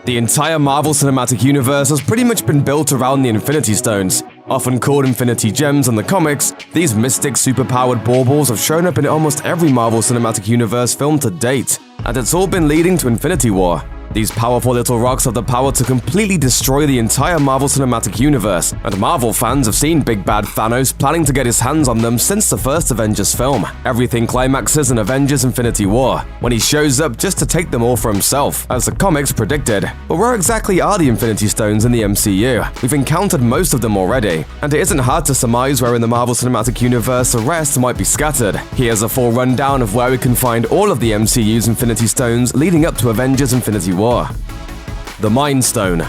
The entire Marvel Cinematic Universe has pretty much been built around the Infinity Stones. Often called Infinity Gems in the comics, these mystic superpowered baubles have shown up in almost every Marvel Cinematic Universe film to date, and it's all been leading to Infinity War. These powerful little rocks have the power to completely destroy the entire Marvel Cinematic Universe, and Marvel fans have seen Big Bad Thanos planning to get his hands on them since the first Avengers film. Everything climaxes in Avengers Infinity War, when he shows up just to take them all for himself, as the comics predicted. But where exactly are the Infinity Stones in the MCU? We've encountered most of them already, and it isn't hard to surmise where in the Marvel Cinematic Universe the rest might be scattered. Here's a full rundown of where we can find all of the MCU's Infinity Stones leading up to Avengers Infinity War. The Mind Stone.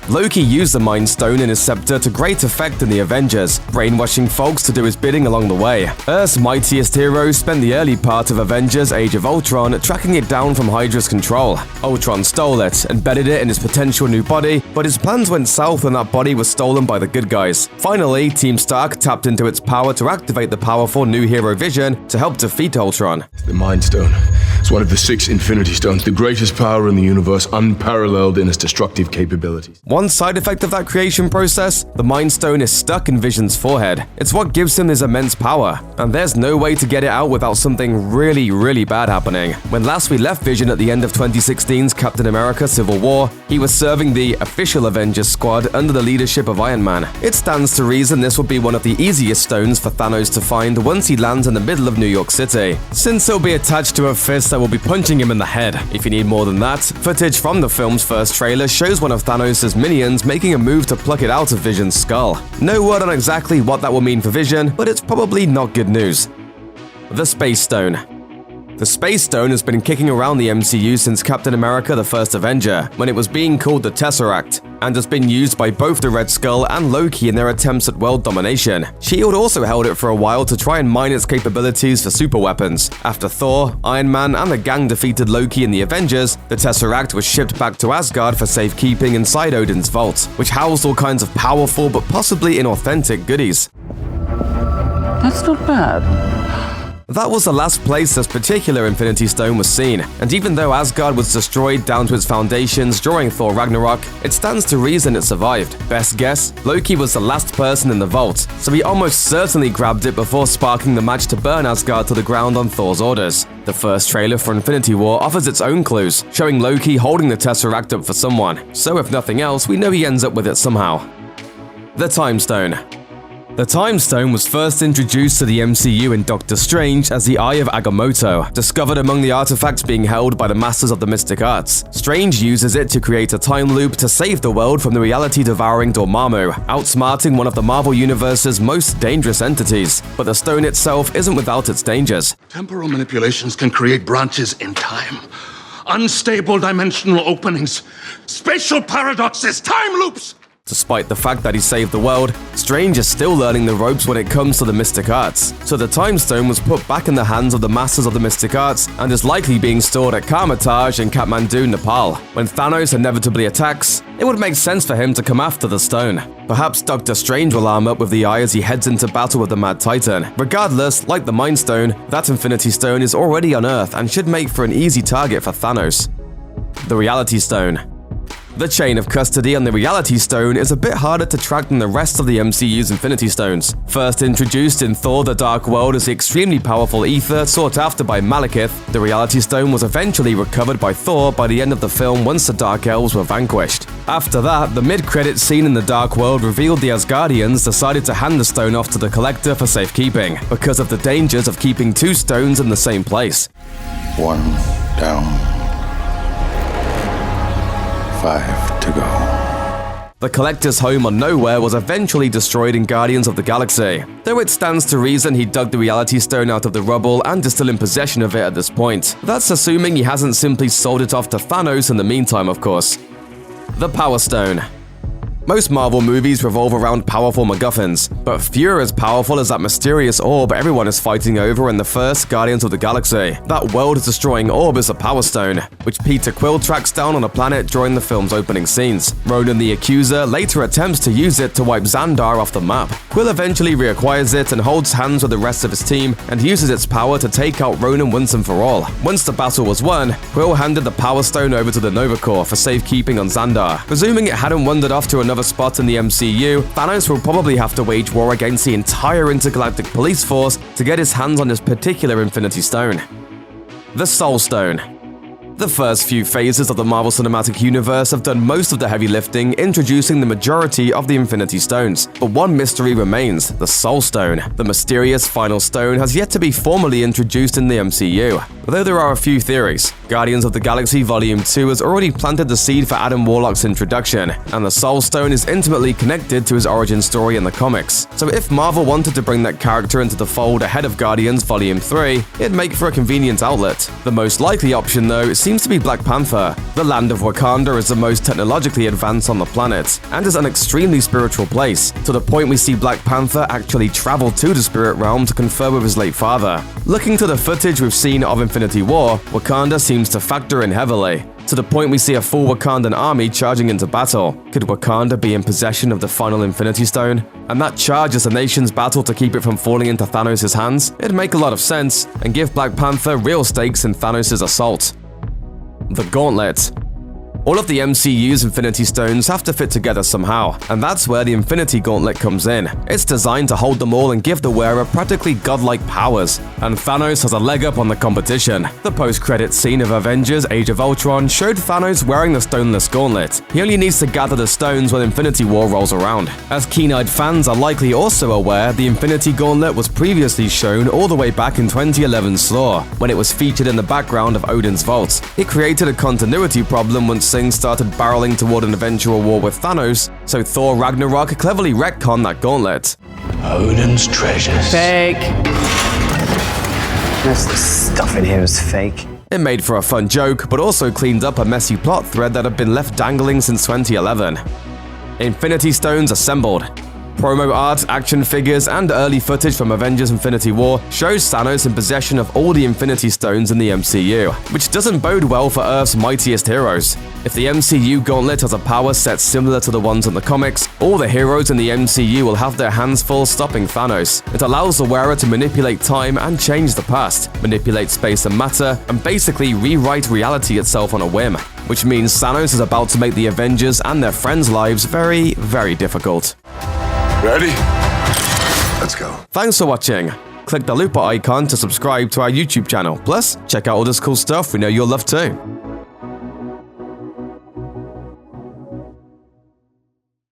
Loki used the Mind Stone in his scepter to great effect in the Avengers, brainwashing folks to do his bidding along the way. Earth's mightiest heroes spent the early part of Avengers Age of Ultron tracking it down from Hydra's control. Ultron stole it, embedded it in his potential new body, but his plans went south when that body was stolen by the good guys. Finally, Team Stark tapped into its power to activate the powerful new hero Vision to help defeat Ultron. The Mind Stone. It's one of the 6 Infinity Stones, the greatest power in the universe, unparalleled in its destructive capabilities. One side effect of that creation process, the Mind Stone is stuck in Vision's forehead. It's what gives him his immense power, and there's no way to get it out without something really bad happening. When last we left Vision at the end of 2016's Captain America Civil War, he was serving the official Avengers squad under the leadership of Iron Man. It stands to reason this would be one of the easiest stones for Thanos to find once he lands in the middle of New York City, since it'll be attached to a fist that will be punching him in the head. If you need more than that, footage from the film's first trailer shows one of Thanos' minions making a move to pluck it out of Vision's skull. No word on exactly what that will mean for Vision, but it's probably not good news. The Space Stone. The Space Stone has been kicking around the MCU since Captain America the First Avenger, when it was being called the Tesseract, and has been used by both the Red Skull and Loki in their attempts at world domination. S.H.I.E.L.D. also held it for a while to try and mine its capabilities for superweapons. After Thor, Iron Man, and the gang defeated Loki in the Avengers, the Tesseract was shipped back to Asgard for safekeeping inside Odin's vault, which housed all kinds of powerful but possibly inauthentic goodies. That's not bad. That was the last place this particular Infinity Stone was seen, and even though Asgard was destroyed down to its foundations during Thor Ragnarok, it stands to reason it survived. Best guess, Loki was the last person in the vault, so he almost certainly grabbed it before sparking the match to burn Asgard to the ground on Thor's orders. The first trailer for Infinity War offers its own clues, showing Loki holding the Tesseract up for someone, so if nothing else, we know he ends up with it somehow. The Time Stone. The Time Stone was first introduced to the MCU in Doctor Strange as the Eye of Agamotto, discovered among the artifacts being held by the Masters of the Mystic Arts. Strange uses it to create a time loop to save the world from the reality-devouring Dormammu, outsmarting one of the Marvel Universe's most dangerous entities. But the stone itself isn't without its dangers. Temporal manipulations can create branches in time, unstable dimensional openings, spatial paradoxes, time loops! Despite the fact that he saved the world, Strange is still learning the ropes when it comes to the Mystic Arts. So the Time Stone was put back in the hands of the Masters of the Mystic Arts and is likely being stored at Karmatage in Kathmandu, Nepal. When Thanos inevitably attacks, it would make sense for him to come after the stone. Perhaps Doctor Strange will arm up with the Eye as he heads into battle with the Mad Titan. Regardless, like the Mind Stone, that Infinity Stone is already on Earth and should make for an easy target for Thanos. The Reality Stone. The chain of custody on the Reality Stone is a bit harder to track than the rest of the MCU's Infinity Stones. First introduced in Thor: The Dark World as the extremely powerful ether sought after by Malekith, the Reality Stone was eventually recovered by Thor by the end of the film once the Dark Elves were vanquished. After that, the mid-credits scene in the Dark World revealed the Asgardians decided to hand the stone off to the Collector for safekeeping, because of the dangers of keeping 2 stones in the same place. 1 down. 5 to go. The Collector's home on Nowhere was eventually destroyed in Guardians of the Galaxy, though it stands to reason he dug the Reality Stone out of the rubble and is still in possession of it at this point. That's assuming he hasn't simply sold it off to Thanos in the meantime, of course. The Power Stone. Most Marvel movies revolve around powerful MacGuffins, but few are as powerful as that mysterious orb everyone is fighting over in the first Guardians of the Galaxy. That world-destroying orb is a Power Stone, which Peter Quill tracks down on a planet during the film's opening scenes. Ronan the Accuser later attempts to use it to wipe Xandar off the map. Quill eventually reacquires it and holds hands with the rest of his team and uses its power to take out Ronan once and for all. Once the battle was won, Quill handed the Power Stone over to the Nova Corps for safekeeping on Xandar. Presuming it hadn't wandered off to another spot in the MCU, Thanos will probably have to wage war against the entire intergalactic police force to get his hands on this particular Infinity Stone. The Soul Stone. The first few phases of the Marvel Cinematic Universe have done most of the heavy lifting, introducing the majority of the Infinity Stones. But one mystery remains: the Soul Stone. The mysterious final stone has yet to be formally introduced in the MCU. Although there are a few theories. Guardians of the Galaxy Volume 2 has already planted the seed for Adam Warlock's introduction, and the Soul Stone is intimately connected to his origin story in the comics. So if Marvel wanted to bring that character into the fold ahead of Guardians Volume 3, it'd make for a convenient outlet. The most likely option, though, seems to be Black Panther. The land of Wakanda is the most technologically advanced on the planet, and is an extremely spiritual place, to the point we see Black Panther actually travel to the spirit realm to confer with his late father. Looking to the footage we've seen of Infinity War, Wakanda seems to factor in heavily, to the point we see a full Wakandan army charging into battle. Could Wakanda be in possession of the final Infinity Stone? And that charges the nation's battle to keep it from falling into Thanos' hands? It'd make a lot of sense, and give Black Panther real stakes in Thanos' assault. The Gauntlet. All of the MCU's Infinity Stones have to fit together somehow, and that's where the Infinity Gauntlet comes in. It's designed to hold them all and give the wearer practically godlike powers, and Thanos has a leg up on the competition. The post-credits scene of Avengers Age of Ultron showed Thanos wearing the stoneless gauntlet. He only needs to gather the stones when Infinity War rolls around. As keen-eyed fans are likely also aware, the Infinity Gauntlet was previously shown all the way back in 2011's Slaw, when it was featured in the background of Odin's vault. It created a continuity problem once things started barreling toward an eventual war with Thanos, so Thor Ragnarok cleverly retconned that gauntlet. Odin's treasures. Fake. Most of the stuff in here is fake. It made for a fun joke, but also cleaned up a messy plot thread that had been left dangling since 2011. Infinity Stones assembled. Promo art, action figures, and early footage from Avengers Infinity War shows Thanos in possession of all the Infinity Stones in the MCU, which doesn't bode well for Earth's mightiest heroes. If the MCU Gauntlet has a power set similar to the ones in the comics, all the heroes in the MCU will have their hands full stopping Thanos. It allows the wearer to manipulate time and change the past, manipulate space and matter, and basically rewrite reality itself on a whim, which means Thanos is about to make the Avengers and their friends' lives very, very difficult. Ready? Let's go. Thanks for watching. Click the looper icon to subscribe to our YouTube channel. Plus, check out all this cool stuff we know you'll love too.